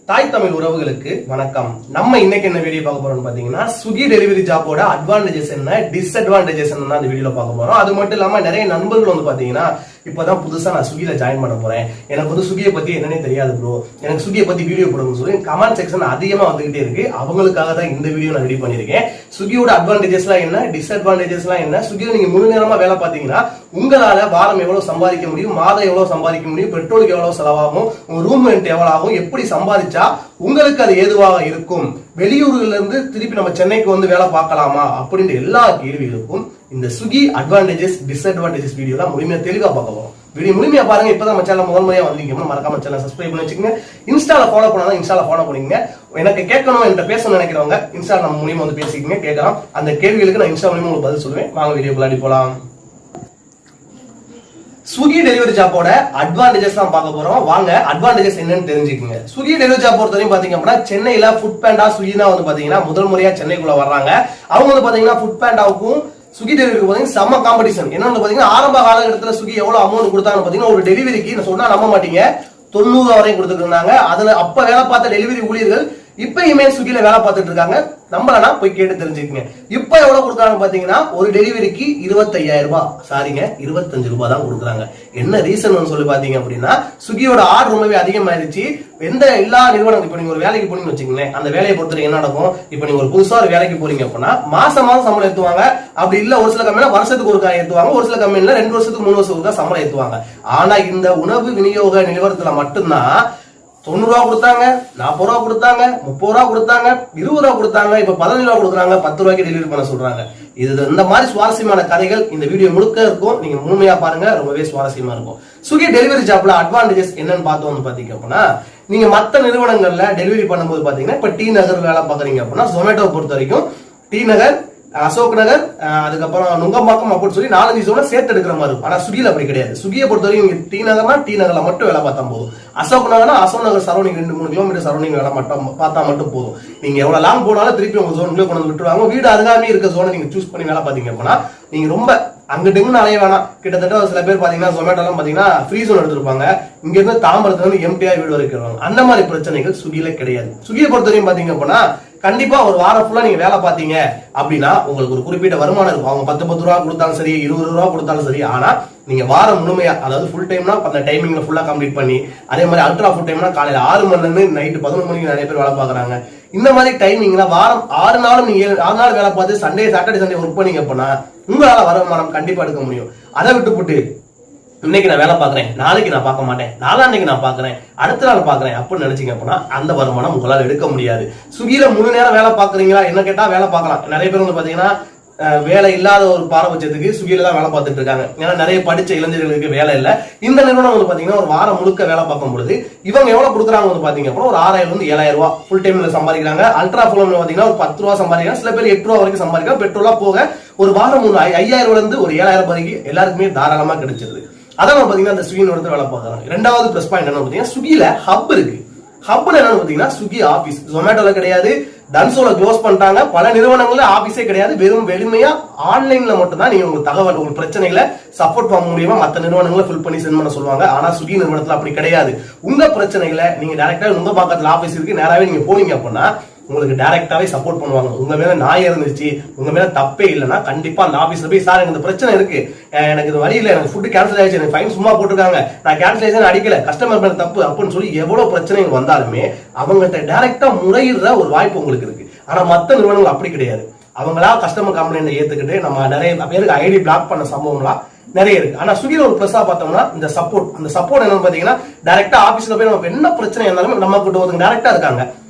தாய் தமிழ் உறவுகளுக்கு வணக்கம். நம்ம இன்னைக்கு என்ன வீடியோ பார்க்க போறோம்னு பாத்தீங்கன்னா, ஸ்விக்கி டெலிவரி ஜாப்போட அட்வான்டேஜஸ் என்ன, டிஸ்அட்வான்டேஜஸ் என்ன அந்த வீடியோல பார்க்க போறோம். அது மட்டும் இல்லாம நிறைய நண்பர்கள் வந்து பாத்தீங்கன்னா, இப்பதான் புதுசா நான் ஸ்விக்கில ஜாயின் பண்ண போறேன், எனக்கு வந்து ஸ்விக்கியை பத்தி என்னன்னே தெரியாது ப்ரோ, எனக்கு ஸ்விக்கியை பத்தி வீடியோ போடுங்கன்னு சொல்லி கமெண்ட் செக்ஷன் அதிகமா வந்துகிட்டே இருக்கு. அவங்களுக்காக தான் இந்த வீடியோ நான் ரெடி பண்ணிருக்கேன். ஸ்விக்கியோட அட்வான்டேஜஸ்லாம் என்ன, டிஸ்அட்வான்டேஜஸ்லாம் என்ன, ஸ்விக்கியில நீங்க முழு நேரமா வேலை பார்த்தீங்கன்னா உங்களால வாரம் எவ்வளவு சம்பாதிக்க முடியும், மாதம் எவ்வளவு சம்பாதிக்க முடியும், பெட்ரோலுக்கு எவ்வளவு செலவாகும், உங்க ரூம் ரெண்ட் எவ்வளவு ஆகும், எப்படி சம்பாதிச்சா உங்களுக்கு அது ஏதுவாக இருக்கும், வெளியூர்கள்ல இருந்து திருப்பி நம்ம சென்னைக்கு வந்து வேலை பார்க்கலாமா அப்படின்ற எல்லா கேள்விகளுக்கும் இந்த ஸ்விக்கி அட்வான்டேஜஸ் டிஸ்அட்வான்டேஜஸ் வீடியோல முழுமையா தெளிவா பார்க்க போறோம். வீடியோ முழுமையா பாருங்க. இப்பதான் நம்ம சேனல் முதல் முறையா வந்தீங்கன்னா மறக்காம சேனல் சப்ஸ்கிரைப் பண்ணி வச்சுக்கோங்க. இன்ஸ்டால ஃபாலோ பண்ணாதான் இன்ஸ்டால ஃபாலோ பண்ணிக்கங்க. எனக்கு கேட்கணும், என்கிட்ட பேசணும்னு நினைக்கிறவங்க இன்ஸ்டால நம்ம மூலியமா வந்து பேசிக்கங்க, கேட்கலாம். அந்த கேள்விகளுக்கு நான் இன்ஸ்டா மூலியமா உங்களுக்கு பதில் சொல்லுவேன். வாங்க வீடியோக்குள்ளாடி போலாம். ஸ்விக்கி டெலிவரி ஜாப்போட அட்வான்டேஜஸ் தான் பார்க்க போறோம். வாங்க அட்வான்டேஜஸ் என்னன்னு தெரிஞ்சுக்கங்க. ஸ்விக்கி டெலிவரி ஜாப் பொறுத்தவரைக்கும் பாத்தீங்க அப்படின்னா, சென்னையில ஃபுட் பேண்டா ஸ்விக்கினா வந்து பாத்தீங்கன்னா முதல் முறையா சென்னைக்குள்ள வர்றாங்க. அவங்க வந்து பாத்தீங்கன்னா ஃபுட் பேண்டாவுக்கும் ஸ்விக்கி டெலிவரிக்கு பாத்தீங்கன்னா செம்ம காம்படிஷன். என்னன்னு பாத்தீங்கன்னா, ஆரம்ப காலகட்டத்தில் ஸ்விக்கி எவ்வளவு அமௌண்ட் கொடுத்தாங்கன்னு பாத்தீங்கன்னா, ஒரு டெலிவரிக்கு நான் சொன்னா நம்ப மாட்டீங்க 90 வரையும் கொடுத்துட்டு இருந்தாங்க. அதுல அப்ப வேலை பார்த்த டெலிவரி ஊழியர்கள் இப்பயுமே ஸ்விக்கில வேலை பார்த்துட்டு இருக்காங்க. நம்மளா போய் கேட்டு தெரிஞ்சுக்கங்க. இப்ப எவ்வளவு கொடுக்குறாங்க பாத்தீங்கன்னா, ஒரு டெலிவரிக்கு 25,000 ரூபாய், சாரிங்க 25 ரூபாய் தான் கொடுக்குறாங்க. என்ன ரீசன் சொல்லி பாத்தீங்க அப்படின்னா, ஸ்விக்கியோட ஆர்டர் ரொம்பவே அதிகமாயிருச்சு. எல்லா நிறுவனம் இப்ப நீங்க ஒரு வேலைக்கு போனீங்கன்னு வச்சுக்கோங்களேன், அந்த வேலையை பொறுத்தவரை என்ன நடக்கும், இப்ப நீங்க ஒரு புதுசா ஒரு வேலைக்கு போறீங்க அப்படின்னா மாசம் சம்பளம் ஏத்துவாங்க. அப்படி இல்ல ஒரு சில கம்பெனில வருஷத்துக்கு ஒரு ஏத்துவாங்க, ஒரு சில கம்பெனில 2 வருஷத்துக்கு 3 வருஷத்துக்கு சம்பளம் ஏத்துவாங்க. ஆனா இந்த உணவு விநியோக நிறுவனத்துல மட்டும்தான் 90 ரூபா கொடுத்தாங்க, 40 ரூபா கொடுத்தாங்க, 30 ரூபா கொடுத்தாங்க, 20 ரூபா கொடுத்தாங்க, இப்ப 15 ரூபா கொடுக்குறாங்க, 10 ரூபாய்க்கு டெலிவரி பண்ண சொல்றாங்க. இது இந்த மாதிரி சுவாரஸ்யமான கதைகள் இந்த வீடியோ முழுக்க இருக்கும். நீங்க முழுமையா பாருங்க, ரொம்பவே சுவாரஸ்யமா இருக்கும். ஸ்விக்கி டெலிவரி ஜாப்ல அட்வான்டேஜஸ் என்னன்னு பார்த்தோம்னு பாத்தீங்க அப்படின்னா, நீங்க மத்த நிறுவனங்கள்ல டெலிவரி பண்ணும்போது பாத்தீங்கன்னா, இப்ப டி நகர் வேலை பாக்குறீங்க அப்படின்னா, ஜொமேட்டோ பொறுத்த வரைக்கும் டி நகர், அசோக் நகர், அதுக்கப்புறம் நுங்கம்பாக்கம் அப்படின்னு சொல்லி 4-5 ஜோன சேர்த்து எடுக்கிற மாதிரி இருக்கும். ஆனா ஸ்விக்கில அப்படி கிடையாது. ஸ்விக்கியை பொறுத்தவரைக்கும் நீங்க டி நகர்னா டி நகர்ல மட்டும் வேலை பார்த்தா போதும். Ashok நகர்னா Ashok Nagar surrounding 2-3 kilometre surrounding வேலை மட்டும் பார்த்தா மட்டும் போதும். நீங்க எவ்வளவு லாங் போனாலும் திருப்பி உங்க ஜோனுக்குள்ளே கொண்டு விட்டுருவாங்க. வீடு அருகாமே இருக்க ஜோனை நீங்க சூஸ் பண்ணி வேலை பார்த்தீங்க அப்படின்னா, நீங்க ரொம்ப அங்கிட்டு அலைய வேணாம். கிட்டத்தட்ட சில பேர் பாத்தீங்கன்னா ஜொமேட்டோ எல்லாம் பாத்தீங்கன்னா ஃப்ரீ ஜோன் எடுத்திருப்பாங்க. இங்க இருந்து தாம்பரத்துல இருந்து எம்டிஆ வீடு வரைக்கும். அந்த மாதிரி பிரச்சனைகள் ஸ்விக்கில கிடையாது. ஸ்விக்கியை பொறுத்தவரைக்கும் பாத்தீங்க அப்படின்னா, கண்டிப்பா ஒரு வாரம் ஃபுல்லா நீங்க வேலை பாத்தீங்க அப்படின்னா உங்களுக்கு ஒரு குறிப்பிட்ட வருமானம் இருக்கும். அவங்க 10 ரூபா கொடுத்தாலும் சரி, 20 ரூபா கொடுத்தாலும் சரி. ஆனா நீங்க வாரம் முழுமையா, அதாவது ஃபுல் டைம்னா அந்த டைமிங்ல ஃபுல்லா கம்ப்ளீட் பண்ணி, அதே மாதிரி அல்ட்ரா ஃபுல் டைம்னா காலையில 6 மணில இருந்து நைட்டு 11 மணிக்கு நிறைய பேர் வேலை பாக்குறாங்க. இந்த மாதிரி டைமிங்ல வாரம் 6 நாளும் நீங்க 6 நாள் வேலை பார்த்து சாட்டர்டே சண்டே ஒர்க் பண்ணீங்க அப்படின்னா உங்களால வருமானம் கண்டிப்பா எடுக்க முடியும். அதை விட்டு இன்னைக்கு நான் வேலை பாக்குறேன், நாளைக்கு நான் பார்க்க மாட்டேன், நாளான்னைக்கு நான் பாக்குறேன், அடுத்த நாள் பாக்குறேன் அப்படின்னு நினைச்சீங்க அப்படின்னா அந்த வருமானம் உங்களால எடுக்க முடியாது. ஸ்விக்கில முழு நேரம் வேலை பாக்குறீங்களா என்ன கேட்டா வேலை பார்க்கலாம். நிறைய பேர் வந்து பாத்தீங்கன்னா வேலை இல்லாத ஒரு பாரபட்சத்துக்கு ஸ்விக்கில தான் வேலை பார்த்துட்டு இருக்காங்க. ஏன்னா நிறைய படிச்ச இளைஞர்களுக்கு வேலை இல்லை. இந்த நிறுவனம் வந்து பாத்தீங்கன்னா ஒரு வாரம் முழுக்க வேலை பார்க்கும் பொழுது இவங்க எவ்வளவு கொடுக்குறாங்க வந்து பாத்தீங்க அப்படின்னா, ஒரு 6,000 இருந்து 7,000 ரூபாய் ஃபுல் டைம்ல சம்பாதிக்கிறாங்க. அல்ட்ரா ஃபுல் பாத்தீங்கன்னா ஒரு 10 ரூபா சம்பாதிக்கிறாங்க. சில பேர் 8 ரூபா வரைக்கும் சம்பாதிக்கிறாங்க. பெட்ரோலா போக ஒரு வாரம் 5,000 இருந்து ஒரு 7,000 வரைக்கும் எல்லாருக்குமே தாராளமா கிடைச்சிருது. அதான் பாத்தீங்கன்னா இந்த ஸ்விக்கி நிறுவனத்தை வேலை பார்க்கறாங்க. ரெண்டாவது பிளஸ் பாயிண்ட் என்ன பாத்தீங்கன்னா, ஸ்விக்கில ஹப் இருக்கு. ஹப்ல என்னன்னு பாத்தீங்கன்னா, ஸ்விக்கி ஆபீஸ் ஜொமேட்டோல கிடையாது, டன்சோல க்ளோஸ் பண்ணிட்டாங்க. பல நிறுவனங்கள்ல ஆபீஸே கிடையாது. வெறும் வெறுமையா ஆன்லைன்ல மட்டும் தான் நீங்க உங்க தகவல், உங்க பிரச்சனைகளை சப்போர்ட் பண்ண மூலியமா மத்த நிறுவனங்களை ஃபில் பண்ணி சென்ட் பண்ண சொல்லுவாங்க. ஆனா ஸ்விக்கி நிறுவனத்துல அப்படி கிடையாது. உங்க பிரச்சனைகளை நீங்க டைரக்டா உங்க பக்கத்துல ஆபீஸ் இருக்கு, நேராவே நீங்க போனீங்க அப்படின்னா உங்களுக்கு டைரக்டாவே சப்போர்ட் பண்ணுவாங்க. உங்க மேல நாய் இருந்துச்சு, உங்க மேல தப்பே இல்லைன்னா கண்டிப்பா அந்த ஆபீஸ்ல போய், சார் எனக்கு இந்த பிரச்சனை இருக்கு, எனக்கு இது வழி இல்லை, எனக்கு ஃபுட் கேன்சல் ஆயிடுச்சு, எனக்கு ஃபைன் சும்மா போட்டுருக்காங்க, நான் கேன்சலேஷன் அடிக்கல, கஸ்டமர் மேல தப்பு அப்படின்னு சொல்லி எவ்வளவு பிரச்சனைகள் வந்தாலுமே அவங்கள்ட்ட டைரக்டா முறையிடுற ஒரு வாய்ப்பு உங்களுக்கு இருக்கு. ஆனா மத்த நிறுவனங்கள் அப்படி கிடையாது. அவங்களா கஸ்டமர் கம்ப்ளைண்ட் ஏத்துக்கிட்டு நம்ம நிறைய பேருக்கு ஐடி பிளாக் பண்ண சம்பவம்லாம் நிறைய இருக்கு. ஆனா ஸ்விக்கில ஒரு பிளஸா பார்த்தோம்னா இந்த சப்போர்ட், அந்த சப்போர்ட் என்னன்னு பாத்தீங்கன்னா, டைரக்டா ஆபீஸ்ல போய் நம்ம என்ன பிரச்சனை இருந்தாலும் நம்ம கிட்ட ஒருத்தங்க டைரக்டா இருக்காங்க.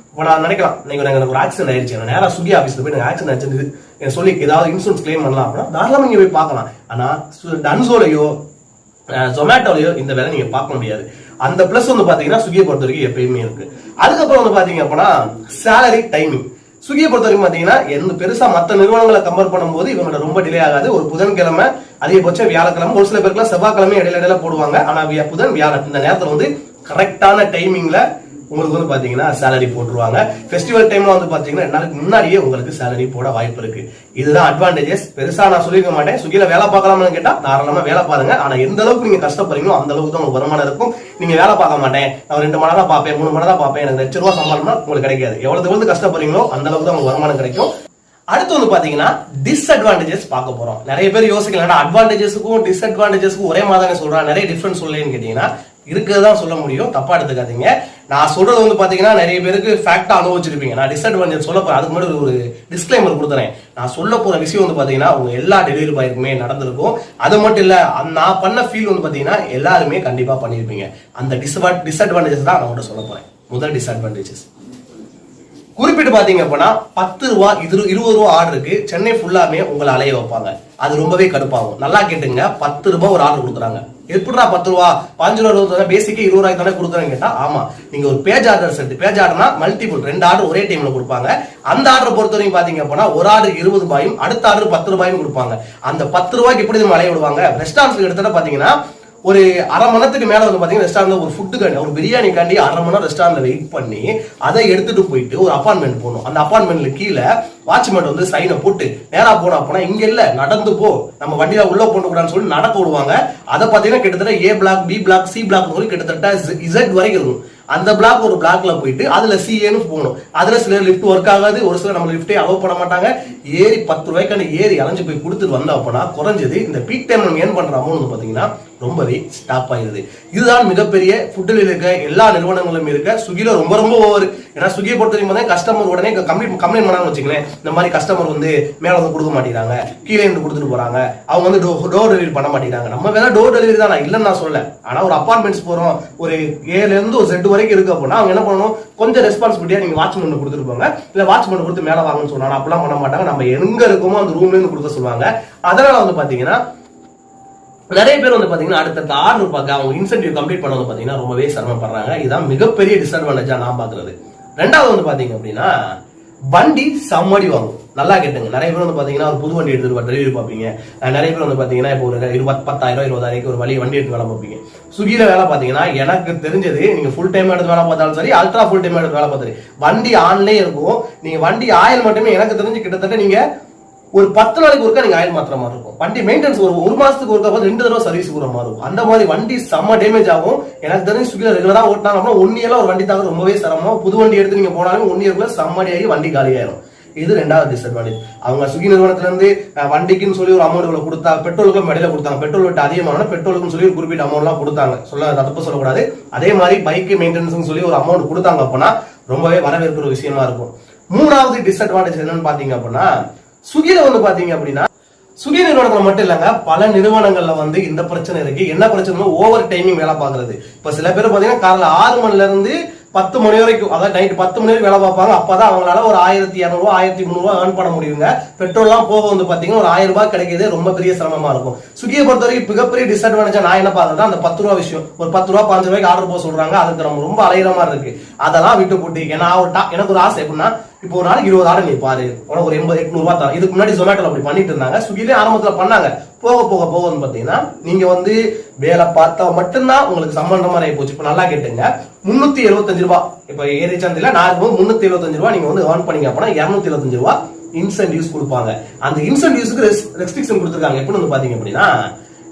நான் நினைக்கலாம், எனக்கு ஒரு ஆக்சிடென்ட் ஆயிடுச்சு, நேரா ஸ்விக்கி ஆபீஸ்ல போய் எனக்கு ஆக்சிடென்ட் ஆயிடுச்சு சொல்லி ஏதாவது இன்சூரன்ஸ் கிளைம் பண்ணலாம் அப்படின்னா தாராளமா நீங்க போய் பார்க்கலாம். ஆனா டன்சோலையோ ஜொமேட்டோலையோ இந்த வேலை நீங்க பார்க்க முடியாது. அந்த பிளஸ் வந்து பாத்தீங்கன்னா ஸ்விக்கியை பொறுத்த வரைக்கும் எப்பயுமே இருக்கு. அதுக்கப்புறம் வந்து பாத்தீங்க அப்படின்னா சேலரி டைமிங். ஸ்விக்கியை பொறுத்த வரைக்கும் பாத்தீங்கன்னா எந்த பெருசா மத்த நிறுவனங்களை கம்பேர் பண்ணும்போது இவங்களோட ரொம்ப டிலே ஆகாது. ஒரு புதன்கிழமை, அதிகபட்சம் வியாழக்கிழமை, ஒரு சில பேருக்குலாம் செவ்வாய்க்கிழமை இடையில போடுவாங்க. ஆனா புதன் வியாழன் இந்த நேரத்துல வந்து கரெக்டான டைமிங்ல உங்களுக்கு வந்து பாத்தீங்கன்னா சேலரி போட்டுருவாங்க. ஃபெஸ்டிவல் டைம்ல வந்து பாத்தீங்கன்னா 2 நாளுக்கு முன்னாடியே உங்களுக்கு சேலரி போட வாய்ப்பு இருக்கு. இதுதான் அட்வான்டேஜஸ். பெருசா நான் சொல்லிக்க மாட்டேன். ஸ்விக்கில வேலை பார்க்கலாம்னு கேட்டா தாராளமா வேலை பாருங்க. ஆனா எந்த அளவுக்கு நீங்க கஷ்டப்படுறீங்களோ அந்த அளவுக்கு தான் உங்களுக்கு வருமானம் இருக்கும். நீங்க வேலை பார்க்க மாட்டேன், நான் 2 மணி நேரம் பார்ப்பேன், 3 மணி நேரம் பார்ப்பேன், எனக்கு ₹1,00,000 சம்பளம்னா உங்களுக்கு கிடைக்காது. எவ்வளவு கஷ்டப்படுறீங்களோ அந்த அளவுக்கு தான் உங்களுக்கு வருமானம் கிடைக்கும். அடுத்து வந்து பாத்தீங்கன்னா டிஸ்அட்வான்டேஜஸ் பார்க்க போறோம். நிறைய பேர் யோசிக்கலாம், அட்வான்டேஜஸ்க்கும் டிஸ்அட்வான்டேஜஸ்க்கும் ஒரே மாதிரி தானே சொல்றாங்க, நிறைய டிஃபரன்ஸ் சொல்லலன்னு கேட்டீங்கன்னா இருக்கிறதான் சொல்ல முடியும். தப்பா எடுத்துக்காதீங்க. நான் சொல்றது வந்து பாத்தீங்கன்னா நிறைய பேருக்கு ஃபேக்டா அனுபவிச்சிருப்பீங்க. நான் டிஸ்அட்வான்டேஜ் சொல்ல போறேன். அதுக்கு முன்னாடி ஒரு டிஸ்க்ளைமர் கொடுத்துறேன். நான் சொல்ல போற விஷயம் வந்து பாத்தீங்கன்னா உங்க எல்லா டெலிவரி பாய்க்குமே நடந்திருக்கும். அது மட்டும் இல்ல, நான் பண்ண ஃபீல் வந்து பாத்தீங்கன்னா எல்லாருமே கண்டிப்பா பண்ணிருப்பீங்க. அந்த டிஸ்அட்வான்டேஜஸ் தான் நான் உங்கள்கிட்ட சொல்ல போறேன். முதல் டிஸ்அட்வான்டேஜஸ் குறிப்பிட்டு பாத்தீங்க அப்படின்னா ₹10 ₹20 ஆர்டருக்கு சென்னை ஃபுல்லாமே உங்களை அலைய வைப்பாங்க. அது ரொம்பவே கடுப்பாகும். நல்லா கேட்டுங்க, ₹10 ஒரு ஆர்டர் கொடுக்குறாங்க. எப்படிடா ₹10 ₹15 பேசிக்கே ₹20 தானே கொடுக்குறேன்னு கேட்டா, ஆமா, நீங்க ஒரு பேஜ் ஆர்டர் செட், பேஜ் ஆர்டர்னா மல்டிபிள் 2 ஆர்டர் ஒரே டைம்ல கொடுப்பாங்க. அந்த ஆர்டர் பொறுத்த வரைக்கும் பாத்தீங்க அப்படின்னா ஒரு ஆர்டர் ₹20, அடுத்த ஆர்டர் ₹10 கொடுப்பாங்க. அந்த ₹10 எப்படி நம்ம அலைய விடுவாங்க? ரெஸ்டாரண்ட்ஸ்ல எடுத்துட்டா பாத்தீங்கன்னா ஒரு அரை மணி நேரத்துக்கு மேல வந்து பாத்தீங்கன்னா ரெஸ்டாரண்ட் ஒரு ஃபுட்டுக்காண்டி, ஒரு பிரியாணி காண்டி அரை மணி நேரம் ரெஸ்டாரண்ட்ல வெயிட் பண்ணி அதை எடுத்துட்டு போயிட்டு ஒரு அப்பார்ட்மெண்ட் போகணும். அந்த அப்பார்ட்மெண்ட்ல கீழே வாட்ச்மேன் வந்து சைனை போட்டு நேரா போனா போனா இங்க இல்ல, நடந்து போ, நம்ம வண்டியில உள்ள போட்டு கூடாதுன்னு சொல்லி நடக்க விடுவாங்க. அதை பாத்தீங்கன்னா கிட்டத்தட்ட A block, B block, C block சொல்லி கிட்டத்தட்ட Z வரைக்கும் இருக்கும். அந்த பிளாக் ஒரு பிளாக்ல போயிட்டு அதுல CAன்னு போகணும். அதுல சில லிஃப்ட் ஒர்க் ஆகாது, ஒரு சில நம்ம லிஃப்டே அலோவ் பண்ண மாட்டாங்க. ஏறி ₹10 ஏறி அலைஞ்சு போய் கொடுத்துட்டு வந்தா அப்பனா குறைஞ்சது இந்த பீக் டைம் நம்ம ஏன் பண்ற அமௌண்ட் பாத்தீங்கன்னா ரொம்பவே ஸ்டாப் ஆயிருது. இதுதான் மிகப்பெரிய ஃபுட்டில் இருக்க எல்லா நிறுவனங்களும் இருக்க ஸ்விக்கில ரொம்ப ரொம்ப ஓவர். ஏன்னா ஸ்விக்கியை பொறுத்த வரைக்கும் கஸ்டமர் உடனே கம்ப்ளைண்ட் பண்ணாங்கன்னு வச்சுங்களேன், இந்த மாதிரி கஸ்டமர் வந்து மேல வந்து கொடுக்க மாட்டேங்கிறாங்க, கீழே இருந்து கொடுத்துட்டு போறாங்க, அவங்க வந்து டோர் டெலிவரி பண்ண மாட்டேங்கிறாங்க. நம்ம வேணா டோர் டெலிவரி தான், இல்லைன்னு நான் சொல்ல. ஆனா ஒரு அப்பார்ட்மெண்ட்ஸ் போறோம், ஒரு Aல இருந்து ஒரு Z வரைக்கும் இருக்கு அப்படின்னா அவங்க என்ன பண்ணணும், கொஞ்சம் ரெஸ்பான்சிபிலிட்டியா நீங்க வாட்ச்மேன் கொடுத்துட்டு போங்க, இல்ல வாட்ச்மேன் கொடுத்து மேல வாங்கன்னு சொன்னாங்க. அப்பெல்லாம் பண்ண மாட்டாங்க. நம்ம எங்க இருக்கோமோ அந்த ரூம்ல இருந்து கொடுக்க சொல்லுவாங்க. அதனால வந்து பாத்தீங்கன்னா நிறைய பேர் வந்து பாத்தீங்கன்னா அடுத்த ஆர்டர் பார்க்க அவங்க இன்சென்டிவ் கம்ப்ளீட் பண்ண வந்து பாத்தீங்கன்னா ரொம்பவே சிரமப்படுறாங்க. இதுதான் மிகப்பெரிய டிஸ்அட்வான்டேஜா நான் பாக்குறது. ரெண்டாவது வந்து பாத்தீங்க அப்படின்னா வண்டி செம்மடி வாங்கும். நல்லா கேட்டுங்க, நிறைய பேர் வந்து பாத்தீங்கன்னா ஒரு புது வண்டி எடுத்துட்டு டெலிவரி பார்ப்பீங்க. நிறைய பேர் வந்து பாத்தீங்கன்னா இப்போ ஒரு 10,000 20,000 ஒரு வண்டி எடுத்து வேலை பார்ப்பீங்க. ஸ்விக்கில வேலை பாத்தீங்கன்னா எனக்கு தெரிஞ்சது, நீங்க ஃபுல் டைம் எடுத்து வேலை பார்த்தாலும் சரி, அல்ட்ரா ஃபுல் டைம் எடுத்து வேலை பார்த்தாலும் வண்டி ஆன்லயே இருக்கும். நீங்க வண்டி ஆயில் மட்டுமே எனக்கு தெரிஞ்சு கிட்டத்தட்ட நீங்க ஒரு 10 நாளைக்கு ஒருக்கா நீங்க ஆயில் மாத்திர மாதிரி இருக்கும். வண்டி மெயின்டெனன்ஸ் ஒரு மாசத்துக்கு ஒருக்கா 2 தடவை சர்வீஸ் போற மாதிரி இருக்கும். அந்த மாதிரி வண்டி செம்ம டேமேஜ் ஆகும். எனக்கு தெரிஞ்சு ஸ்விக்கில ரெகுலரா ஓட்டினாங்க அப்படின்னா 1 இயர்ல ஒரு வண்டி தாங்க ரொம்பவே சிரமம். புது வண்டி எடுத்து நீங்க போனாலும் 1 இயர்க்குள்ள செம்மடி ஆகி வண்டி காலியாயிரும். இது ரெண்டாவது டிஸ்அட்வான்டேஜ். அவங்க ஸ்விக்கி நிறுவனத்துல இருந்து வண்டிக்குன்னு சொல்லி ஒரு அமௌண்ட் கொடுத்தா, பெட்ரோலுக்கு இடையில கொடுத்தாங்க. பெட்ரோல் விட்டு அதிகமான பெட்ரோலுக்கு சொல்லி ஒரு குறிப்பிட்ட அமௌண்ட் எல்லாம் கொடுத்தாங்க. தப்பு சொல்லக்கூடாது. அதே மாதிரி பைக் மெயின்டெனன்ஸ் சொல்லி ஒரு அமௌண்ட் கொடுத்தாங்க அப்படின்னா ரொம்பவே வரவேற்கிற விஷயமா இருக்கும். மூணாவது டிஸ்அட்வான்டேஜ் என்னன்னு பாத்தீங்க அப்படின்னா ஸ்விக்கில வந்து பாத்தீங்க அப்படின்னா ஸ்விக்கி நிறுவனத்துல மட்டும் இல்லங்க, பல நிறுவனங்கள்ல வந்து இந்த பிரச்சனை இருக்கு. என்ன பிரச்சனை? ஓவர் டைமிங் வேலை பாக்குறது. இப்ப சில பேர் பாத்தீங்கன்னா காலைல 6 மணில இருந்து 10 மணி வரைக்கும், அதாவது நைட் 10 மணி வரைக்கும் வேலை பார்ப்பாங்க. அப்பதான் அவங்களால ஒரு 1200 1300 ஏர்ன் பண்ண முடியுங்க. பெட்ரோல் எல்லாம் போக வந்து பாத்தீங்கன்னா ஒரு ₹1000 கிடைக்கிறது ரொம்ப பெரிய சிரமமா இருக்கும். ஸ்விக்கியை பொறுத்த வரைக்கும் மிகப்பெரிய டிஸ்அட்வான்டேஜ் நான் என்ன பாக்குறேன், அந்த ₹10 விஷயம். ஒரு ₹10 ₹5 ஆர்டர் போக சொல்றாங்க, அதுக்கு நம்ம ரொம்ப அலையிற மாதிரி இருக்கு. அதெல்லாம் விட்டு போட்டு, ஏன்னா எனக்கு ஒரு ஆசை எப்படின்னா, இப்போ ஒரு நாளைக்கு 20 ஆர்டர் நீ பாரு, உனக்கு ஒரு 800 தரும். இதுக்கு முன்னாடி ஜொமேட்டோல அப்படி பண்ணிட்டு இருந்தாங்க, ஸ்விக்கிலே ஆரம்பத்துல பண்ணாங்க. போக போக போக வந்து பாத்தீங்கன்னா நீங்க வந்து வேலை பார்த்தா மட்டும்தான் உங்களுக்கு சம்பளம் மாதிரி ஆகி போச்சு. இப்ப நல்லா கேட்டுங்க, ₹375 இப்ப ஏரி சந்தையில நான் இருக்கும்போது ₹375 நீங்க வந்து ஏர்ன் பண்ணீங்க அப்படின்னா ₹275 இன்சென்டிவ்ஸ் கொடுப்பாங்க. அந்த இன்சென்டிவ்ஸ்க்கு ரெஸ்ட்ரிக்ஷன் கொடுத்துருக்காங்க. எப்படி வந்து பாத்தீங்க அப்படின்னா,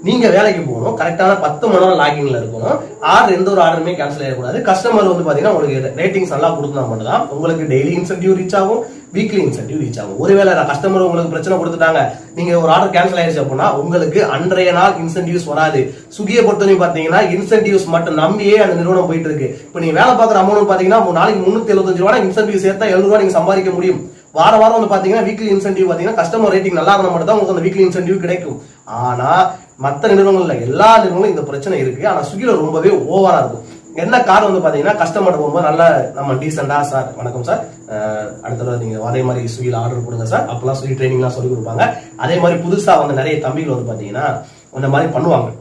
நீங்க வேலைக்கு போகணும், கரெக்டான 10 மணி நேரம் லாகின்ல இருக்கணும், எந்த ஒரு ஆர்டருமே கேன்சல் ஆகக்கூடாது. கஸ்டமர் வந்து பாத்தீங்கன்னா உங்களுக்கு ரேட்டிங்ஸ் நல்லா கொடுத்தா மட்டும் தான் உங்களுக்கு டெய்லி இன்சென்டிவ் ரீச் ஆகும், வீக்லி இன்சென்டிவ் ரீச் ஆகும். ஒருவேளை கஸ்டமர் உங்களுக்கு பிரச்சனை கொடுத்துட்டாங்க, நீங்க ஒரு ஆர்டர் கேன்சல் ஆயிருச்சு அப்படின்னா உங்களுக்கு அன்றைய நாள் இன்சென்டிவ்ஸ் வராது. ஸ்விக்கியை பொறுத்தவரைக்கும் பாத்தீங்கன்னா இன்சென்டிவ்ஸ் மட்டும் நம்பியே அந்த நிறுவனம் போயிட்டு இருக்கு. இப்ப நீங்க வேலை பார்க்குற அமௌண்ட் பாத்தீங்கன்னா நாளைக்கு ₹375 இன்சென்டிவ் சேர்த்தா ₹700 நீங்க சம்பாதிக்க முடியும். வாரம் வந்து பாத்தீங்கன்னா வீக்லி இன்சென்டிவ் பாத்தீங்கன்னா கஸ்டமர் ரேட்டிங் நல்லா இருந்தா மட்டும் தான் உங்களுக்கு அந்த வீக்லி இன்சென்டிவ் கிடைக்கும். ஆனா மற்ற நிறுவனங்கள்ல எல்லா நிறுவனங்களும் இந்த பிரச்சனை இருக்கு. ஆனா ஸ்விக்கில ரொம்பவே ஓவரா இருக்கும். என்ன காரணம் வந்து பாத்தீங்கன்னா, கஸ்டமர் போகும்போது நல்லா நம்ம டீசெண்டா, சார் வணக்கம் சார், அடுத்த தடவை நீங்க அதே மாதிரி ஸ்விக்கில ஆர்டர் கொடுங்க சார், அப்பெல்லாம் ஸ்விக்கி ட்ரைனிங் எல்லாம் சொல்லி கொடுப்பாங்க. அதே மாதிரி புதுசா வந்து நிறைய தம்பிகள் வந்து பாத்தீங்கன்னா அந்த மாதிரி பண்ணுவாங்க.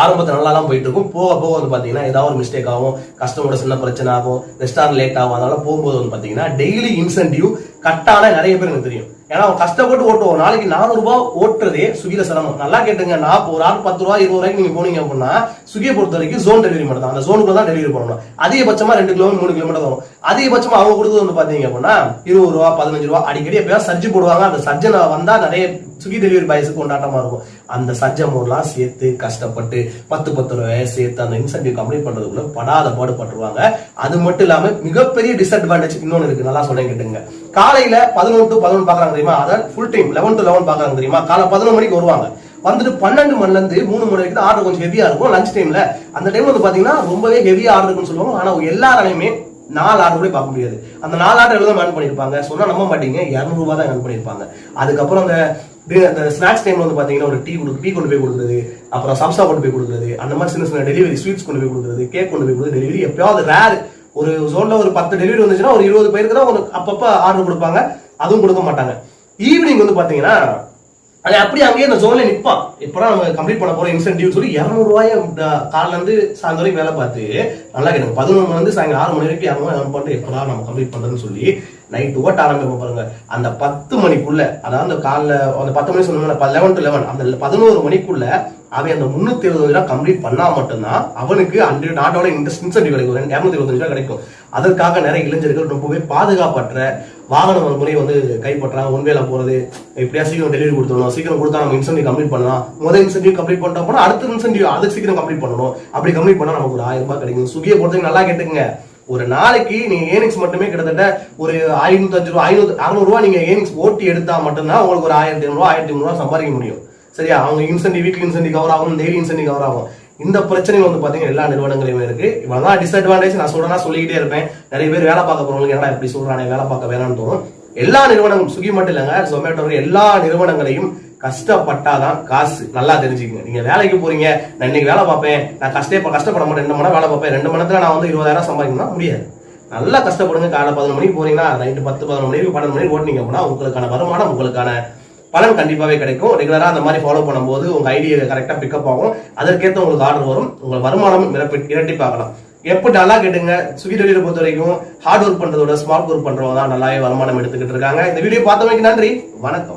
ஆரம்பத்தில் நல்லா தான் போயிட்டு இருக்கும். போக போக வந்து பாத்தீங்கன்னா ஏதாவது ஒரு மிஸ்டேக் ஆகும், கஸ்டமரோட சின்ன பிரச்சனை ஆகும், ரெஸ்டாரண்ட் லேட் ஆகும். அதனால போகும்போது வந்து பாத்தீங்கன்னா டெய்லி இன்சென்டிவ் கட்டான நிறைய பேர் எனக்கு தெரியும். ஏன்னா அவன் கஷ்டப்பட்டு ஓட்டுவோம். நாளைக்கு 400 ரூபாய் ஓட்டுறதே ஸ்விக்கில சிரமம். நல்லா கேட்டுங்க. நான் ஒரு ஆள் 10 ரூபாய் 20 ரூபாய்க்கு நீங்க போனீங்க அப்படின்னா ஸ்விக்கியை பொறுத்த வரைக்கும் ஜோன் டெலிவரி மட்டும் தான். அந்த ஜோனுக்குள்ள தான் டெலிவரி பண்ணணும். அதிகபட்சமா 2 கிலோமீட்டர் 3 கிலோமீட்டர் வரும். அதிகபட்சமா அவங்க கொடுத்தது வந்து பாத்தீங்க அப்படின்னா 20 ரூபா 15 ரூபா. அடிக்கடி எப்பயாவது சர்ஜி போடுவாங்க. அந்த சர்ஜனை வந்தா நிறைய ஸ்விக்கி டெலிவரி பாய்ஸுக்கு கொண்டாட்டமா இருக்கும். அந்த சர்ஜ அமௌண்ட்லாம் சேர்த்து கஷ்டப்பட்டு 10 ரூபாயை சேர்த்து அந்த இன்சென்டிவ் கம்ப்ளீட் பண்றதுக்குள்ள படாத பாடுபட்டுருவாங்க. அது மட்டும் இல்லாம மிகப்பெரிய டிஸ்அட்வான்டேஜ் இன்னொன்னு இருக்கு. நல்லா சொல்றேன் கேட்டுங்க. காலையில 11 to 11 பாக்குறாங்க தெரியுமா? அதாவது ஃபுல் டைம் 11 to 11 பாக்குறாங்க தெரியுமா? காலை 11 மணிக்கு வருவாங்க. வந்துட்டு 12 மணில இருந்து 3 மணி வரைக்கும் ஆர்டர் கொஞ்சம் ஹெவியா இருக்கும். லஞ்ச் டைம்ல அந்த டைம்ல வந்து பாத்தீங்கன்னா ரொம்பவே ஹெவியா ஆர்டர் இருக்குன்னு சொல்லுவாங்க. ஆனா எல்லாராலையுமே 4 ஆர்டர் கூட பார்க்க முடியாது. அந்த 4 ஆர்டர் எவ்வளவு ஏர்ன் பண்ணிருப்பாங்க சொன்னா நம்ப மாட்டீங்க. 200 ரூபாய் தான் ஏர்ன் பண்ணிருப்பாங்க. அதுக்கப்புறம் அந்த ஸ்நாக்ஸ் டைம்ல வந்து பாத்தீங்கன்னா ஒரு டீ கொண்டு போய் கொடுக்குறது, அப்புறம் சம்சா கொண்டு போய் கொடுக்குறது, அந்த மாதிரி சின்ன சின்ன டெலிவரி ஸ்வீட்ஸ் கொண்டு போய் கொடுக்குறது, கேக் கொண்டு போய் கொடுக்குறது, டெலிவரி எப்பயாவது ரேர். ஒரு ஜோன்ல ஒரு 10 டெலிவரி வந்துச்சுன்னா ஒரு 20 பேருக்கு தான் அப்பப்ப ஆர்டர் கொடுப்பாங்க. அதுவும் கொடுக்க மாட்டாங்க. ஈவினிங் வந்து பாத்தீங்கன்னா அது அப்படியே அங்கேயே அந்த ஜோன்ல நிற்பான். இப்பதான் நம்ம கம்ப்ளீட் பண்ண போறோம் இன்சென்டிவ் சொல்லி 200 ரூபாய் காலைல இருந்து சாயந்தரம் வரைக்கும் வேலை பார்த்து நல்லா கேட்கும். 11 மணி இருந்து சாயங்காலம் 6 மணி வரைக்கும் 200 ஏர்ன் பண்ணிட்டு எப்பதான் நம்ம கம்ப்ளீட் பண்றதுன்னு சொல்லி நைட் ஓட்ட ஆரம்பிப்போம் பாருங்க. அந்த 10 மணிக்குள்ள, அதாவது காலைல அந்த 10 மணி சொன்னோம்னா 11 to 11 அந்த 11 மணிக்குள்ள அவன் அந்த 320 ரூபாய் கம்ப்ளீட் பண்ணா மட்டும்தான் அவனுக்கு நாட்டோட இன்சென்டிவ் கிடைக்கும். 225 ரூபாய் கிடைக்கும். அதற்காக நிறைய இளைஞர்கள் ரொம்பவே பாதுகாப்பற்ற வாகன முறையை வந்து கைப்பற்றாங்க. ஒன்வேல போறது, எப்படியா சீக்கிரம் டெலிவரி கொடுத்துடணும், சீக்கிரம் கொடுத்தா நம்ம இன்சென்டிவ் கம்ப்ளீட் பண்ணலாம், முதல் இன்சென்டிவ் கம்ப்ளீட் பண்ணிட்டோம் போனா அடுத்த இன்சென்டிவ் அதுக்கு சீக்கிரம் கம்ப்ளீட் பண்ணணும். அப்படி கம்ப்ளீட் பண்ணா நமக்கு ஒரு 1000 ரூபாய் கிடைக்கும். ஸ்விக்கியை பொறுத்தவரைக்கும் நல்லா கேட்டுங்க. ஒரு நாளைக்கு நீங்க ஏர்னிங்ஸ் மட்டுமே கிட்டத்தட்ட ஒரு 505 ரூபாய் 600 ரூபாய் நீங்க ஏர்னிங்ஸ் ஓட்டி எடுத்தா மட்டும்தான் உங்களுக்கு ஒரு 1500 ரூபாய் 1500 ரூபாய் சம்பாதிக்க முடியும். சரியா? அவங்க இன்சென்டிவ் வீக்லி இன்சென்டிவ் கவர் ஆகும், டெய்லி இன்சென்டிவ் கவர் ஆகும். இந்த பிரச்சனைகள் வந்து பாத்தீங்கன்னா எல்லா நிறுவனங்களையுமே இருக்கு. இவ்வளவுதான் டிஸ்அட்வான்டேஜ். நான் சொல்றேன்னா சொல்லிக்கிட்டே இருப்பேன். நிறைய பேர் வேலை பார்க்க போறவங்களுக்கு என்னடா எப்படி சொல்றானே வேலை பார்க்க வேணாம்னு தோணும். எல்லா நிறுவனங்களும் ஸ்விக்கி மட்டும் இல்லைங்க, ஜொமேட்டோ எல்லா நிறுவனங்களையும் கஷ்டப்பட்டாதான் காசு. நல்லா தெரிஞ்சுக்கங்க. நீங்க வேலைக்கு போறீங்க, நான் இன்னைக்கு வேலை பார்ப்பேன், நான் கஷ்டப்பட மாட்டேன், 2 மணி நேரம் வேலை பார்ப்பேன், 2 மணி நேரத்துல நான் வந்து 20,000 சம்பாதிக்கணும்னா முடியாது. நல்லா கஷ்டப்படுங்க. காலை 11 மணிக்கு போறீங்கன்னா நைட்டு 10-11 மணிக்கு 12 மணிக்கு ஓட்டினீங்க அப்படின்னா உங்களுக்கான வருமானம், உங்களுக்கான பலன் கண்டிப்பாவே கிடைக்கும். ரெகுலரா அந்த மாதிரி ஃபாலோ பண்ணும்போது உங்க ஐடியா கரெக்டா பிக்கப் ஆகும். அதற்கேற்ற உங்களுக்கு ஆர்டர் வரும். உங்க வருமானம் இரட்டிப்பாகலாம். எப்படி நல்லா கேட்டுங்க. ஸ்விக்கி டெலிவரி பொறுத்த வரைக்கும் ஹார்ட் ஒர்க் பண்றதோட ஸ்மார்ட் ஒர்க் பண்றவங்க தான் நல்லாவே வருமானம் எடுத்துக்கிட்டு இருக்காங்க. இந்த வீடியோ பார்த்தவங்களுக்கு நன்றி. வணக்கம்.